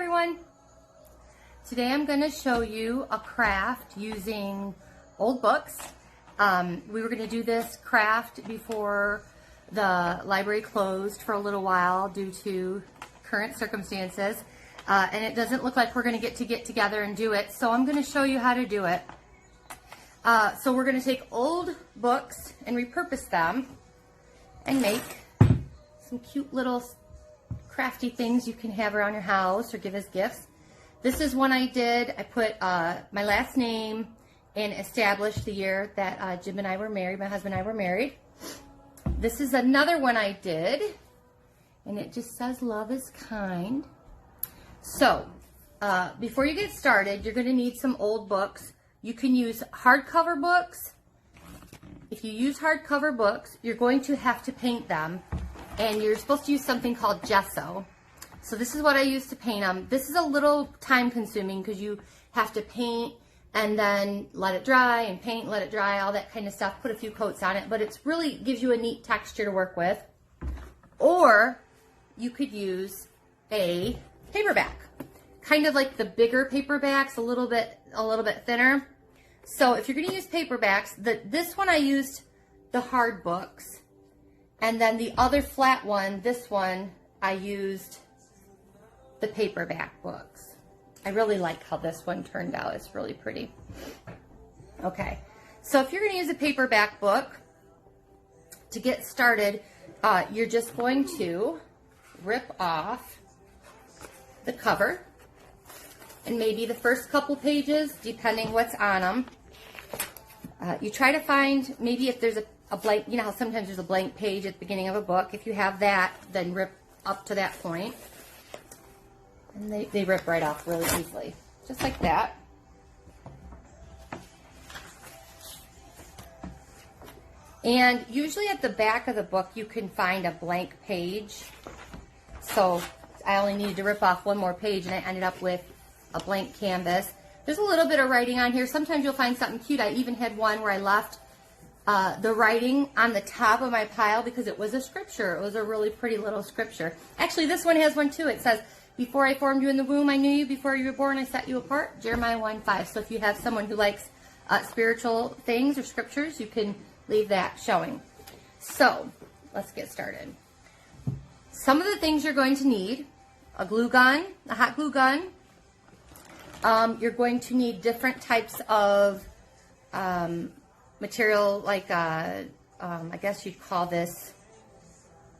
everyone. Today I'm going to show you a craft using old books. We were going to do this craft before the library closed for a little while due to current circumstances, and it doesn't look like we're going to get together and do it, so I'm going to show you how to do it. So we're going to take old books and repurpose them and make some cute little crafty things you can have around your house or give as gifts. This is one I did. I put my last name and established the year that Jim and I were married. My husband and I were married. This is another one I did, and it just says love is kind. So before you get started, you're going to need some old books. You can use hardcover books. If you use hardcover books, you're going to have to paint them, and you're supposed to use something called gesso. So this is what I use to paint them. This is a little time consuming because you have to paint and then let it dry and paint, let it dry, all that kind of stuff, put a few coats on it, but it's really gives you a neat texture to work with. Or you could use a paperback, kind of like the bigger paperbacks, a little bit thinner. So if you're going to use paperbacks, this one I used the hard books, and then the other flat one, this one, I used the paperback books. I really like how this one turned out. It's really pretty. Okay, so if you're going to use a paperback book, to get started, you're just going to rip off the cover, and maybe the first couple pages, depending what's on them. You try to find, maybe if there's a blank, you know how sometimes there's a blank page at the beginning of a book. If you have that, then rip up to that point. And they rip right off really easily, just like that. And usually at the back of the book, you can find a blank page. So I only needed to rip off one more page, and I ended up with a blank canvas. There's a little bit of writing on here. Sometimes you'll find something cute. I even had one where I left the writing on the top of my pile because it was a scripture. It was a really pretty little scripture. Actually, this one has one too. It says, "Before I formed you in the womb, I knew you. Before you were born, I set you apart." Jeremiah 1:5. So if you have someone who likes spiritual things or scriptures, you can leave that showing. So let's get started. Some of the things you're going to need: a glue gun, a hot glue gun. You're going to need different types of material, like I guess you'd call this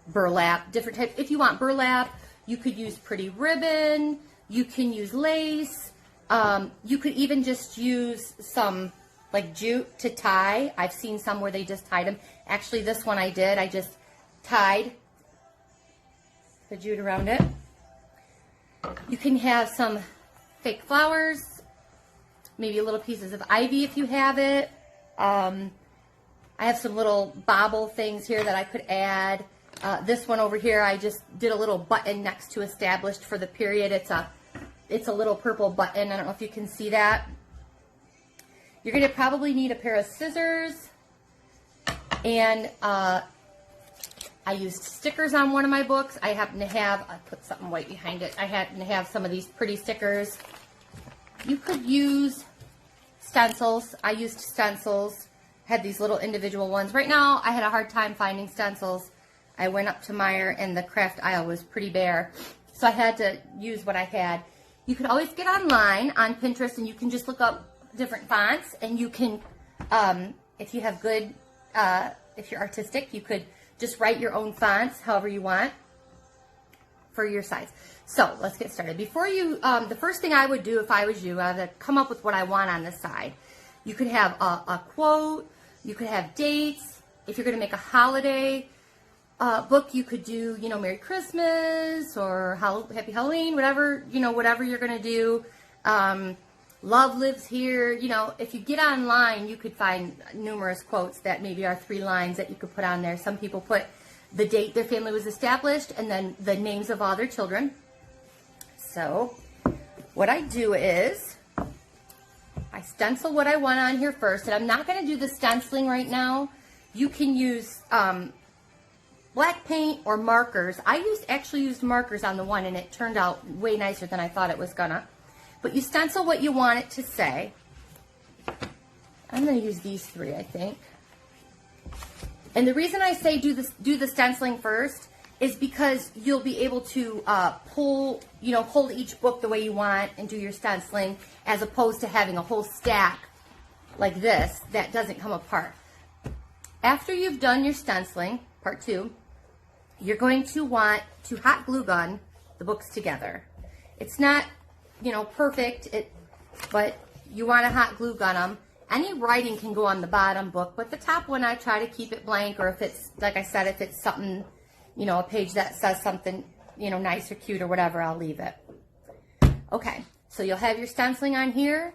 burlap. Different types. If you want burlap, you could use pretty ribbon. You can use lace. You could even just use some like jute to tie. I've seen some where they just tied them. Actually, this one I did. I just tied the jute around it. You can have some fake flowers, maybe little pieces of ivy if you have it. I have some little bobble things here that I could add. This one over here, I just did a little button next to established for the period. It's a little purple button. I don't know if you can see that. You're going to probably need a pair of scissors, and I used stickers on one of my books. I happen to have, I put something white behind it. I happen to have some of these pretty stickers. You could use stencils. I used stencils. Had these little individual ones. Right now, I had a hard time finding stencils. I went up to Meijer, and the craft aisle was pretty bare, so I had to use what I had. You could always get online on Pinterest, and you can just look up different fonts, and you can, if you have good, if you're artistic, you could just write your own fonts however you want for your size. So let's get started. Before you, the first thing I would do if I was you, I would come up with what I want on the side. You could have a quote. You could have dates. If you're going to make a holiday book, you could do, you know, Merry Christmas or Happy Halloween, whatever, you know, whatever you're going to do. Love lives here. You know, if you get online, you could find numerous quotes that maybe are 3 lines that you could put on there. Some people put the date their family was established and then the names of all their children. So what I do is I stencil what I want on here first, and I'm not going to do the stenciling right now. You can use black paint or markers. I actually used markers on the one, and it turned out way nicer than I thought it was gonna. But you stencil what you want it to say. I'm gonna use these three, I think. And the reason I say do the stenciling first is because you'll be able to pull, hold each book the way you want and do your stenciling, as opposed to having a whole stack like this that doesn't come apart. After you've done your stenciling, part 2, you're going to want to hot glue gun the books together. It's not, perfect, but you want to hot glue gun them. Any writing can go on the bottom book, but the top one I try to keep it blank, or if it's, like I said, if it's something, a page that says something, nice or cute or whatever, I'll leave it. Okay, so you'll have your stenciling on here,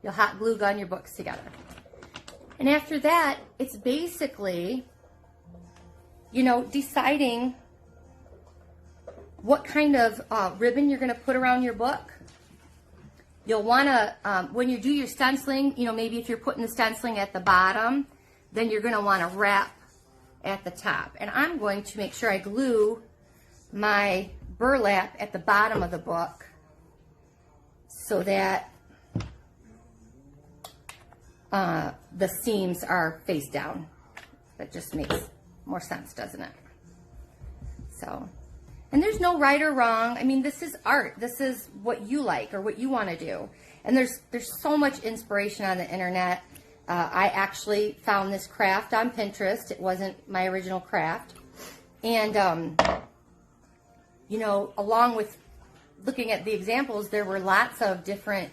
you'll hot glue gun your books together. And after that, it's basically, deciding what kind of ribbon you're going to put around your book. You'll want to, when you do your stenciling, maybe if you're putting the stenciling at the bottom, then you're going to want to wrap at the top. And I'm going to make sure I glue my burlap at the bottom of the book so that the seams are face down. That just makes more sense, doesn't it? So, and there's no right or wrong. I mean, this is art. This is what you like or what you want to do. And there's so much inspiration on the internet. I actually found this craft on Pinterest. It wasn't my original craft. And, along with looking at the examples, there were lots of different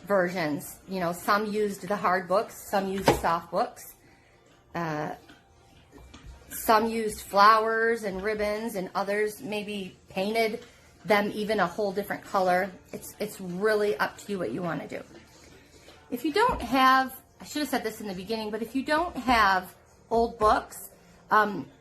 versions. Some used the hard books, some used soft books. Some used flowers and ribbons, and others maybe painted them even a whole different color. It's really up to you what you want to do. If you don't have, I should have said this in the beginning, but if you don't have old books,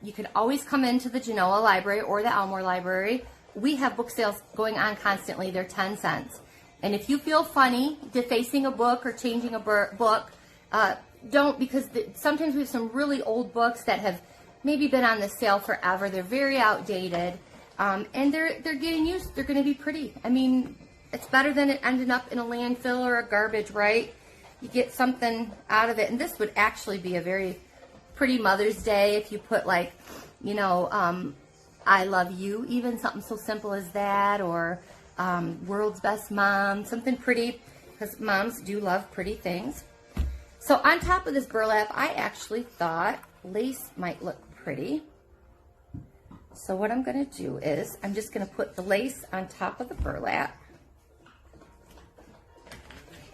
you can always come into the Genoa Library or the Elmore Library. We have book sales going on constantly. They're 10 cents. And if you feel funny defacing a book or changing a book, don't, because sometimes we have some really old books that have maybe been on the sale forever. They're very outdated, and they're getting used. They're going to be pretty. I mean, it's better than it ending up in a landfill or a garbage, right? You get something out of it, and this would actually be a very pretty Mother's Day if you put like, I love you, even something so simple as that, or world's best mom, something pretty, because moms do love pretty things. So on top of this burlap, I actually thought lace might look pretty. So what I'm going to do is I'm just going to put the lace on top of the burlap.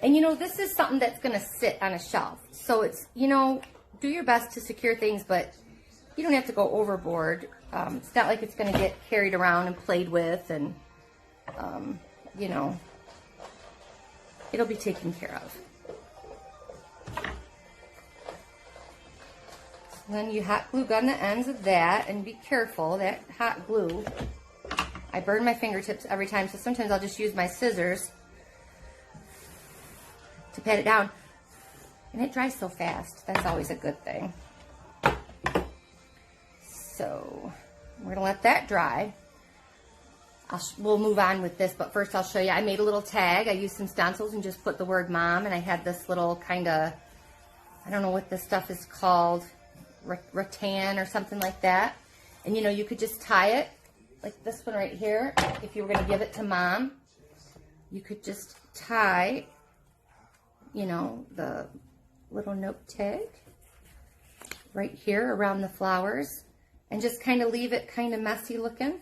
And this is something that's going to sit on a shelf. So it's, do your best to secure things, but you don't have to go overboard. It's not like it's going to get carried around and played with, and, it'll be taken care of. Then you hot glue gun the ends of that, and be careful, that hot glue, I burn my fingertips every time, so sometimes I'll just use my scissors to pat it down, and it dries so fast. That's always a good thing. So we're going to let that dry. We'll move on with this, but first I'll show you. I made a little tag. I used some stencils and just put the word mom, and I had this little kind of, I don't know what this stuff is called, rattan or something like that. And you could just tie it like this one right here. If you were going to give it to mom, you could just tie, the little note tag right here around the flowers, and just kind of leave it kind of messy looking.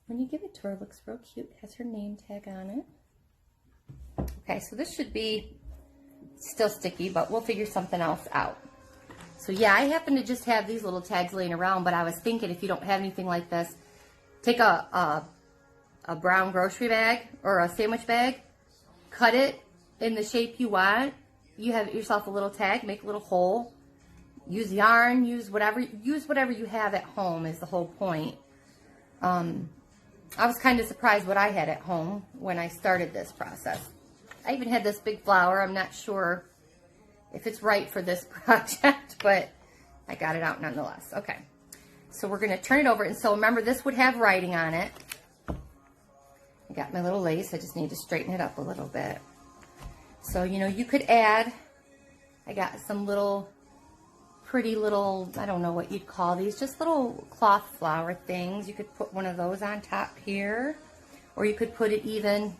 When you give it to her, it looks real cute. It has her name tag on it. Okay, so this should be still sticky, but we'll figure something else out. So yeah, I happen to just have these little tags laying around, but I was thinking if you don't have anything like this, take a brown grocery bag or a sandwich bag, cut it in the shape you want. You have yourself a little tag, make a little hole, use yarn, use whatever you have at home is the whole point. I was kind of surprised what I had at home when I started this process. I even had this big flower. I'm not sure if it's right for this project, but I got it out nonetheless. Okay. So we're going to turn it over. And so remember, this would have writing on it. I got my little lace. I just need to straighten it up a little bit. So, you know, you could add, I got some little, pretty little, I don't know what you'd call these, just little cloth flower things. You could put one of those on top here. Or you could put it even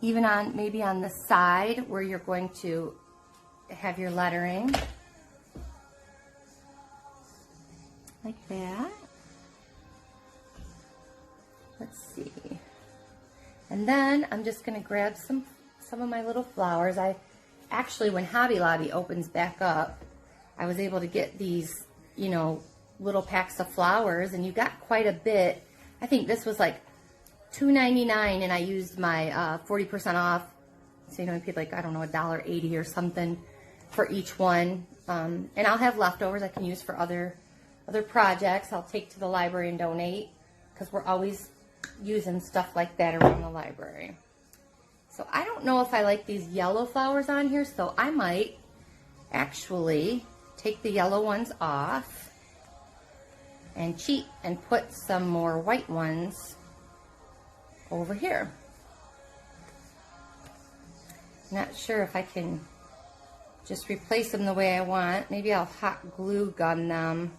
on, maybe on the side where you're going to have your lettering. Like that. Let's see. And then I'm just going to grab some of my little flowers. I actually, when Hobby Lobby opens back up, I was able to get these, you know, little packs of flowers, and you got quite a bit. I think this was like $2.99, and I used my 40% off. So, you know, I paid like, I don't know, $1.80 or something for each one. And I'll have leftovers I can use for other projects. I'll take to the library and donate, because we're always using stuff like that around the library. So I don't know if I like these yellow flowers on here, so I might actually take the yellow ones off and cheat and put some more white ones over here. Not sure if I can just replace them the way I want. Maybe I'll hot glue gun them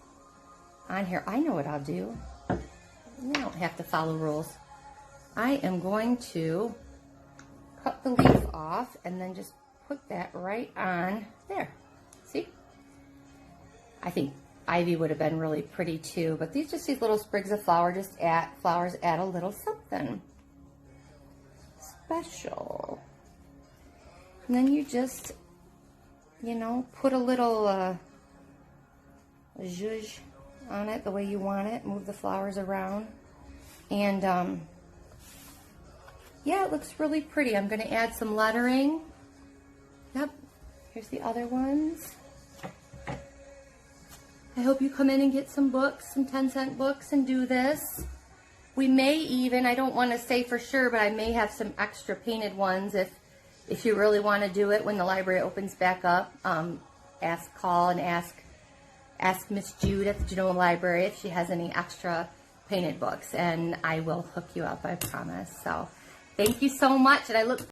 on here. I know what I'll do. You don't have to follow rules. I am going to cut the leaf off and then just put that right on there. See? I think ivy would have been really pretty too, but these little sprigs of flowers add a little something special. And then you just, you know, put a little zhuzh on it the way you want it. Move the flowers around. And yeah, it looks really pretty. I'm going to add some lettering. Yep. Here's the other ones. I hope you come in and get some books, some 10-cent books, and do this. We may even, I don't want to say for sure, but I may have some extra painted ones if you really want to do it when the library opens back up. Call and ask Miss Jude at the Genoa Library if she has any extra painted books, and I will hook you up, I promise. So thank you so much, and I look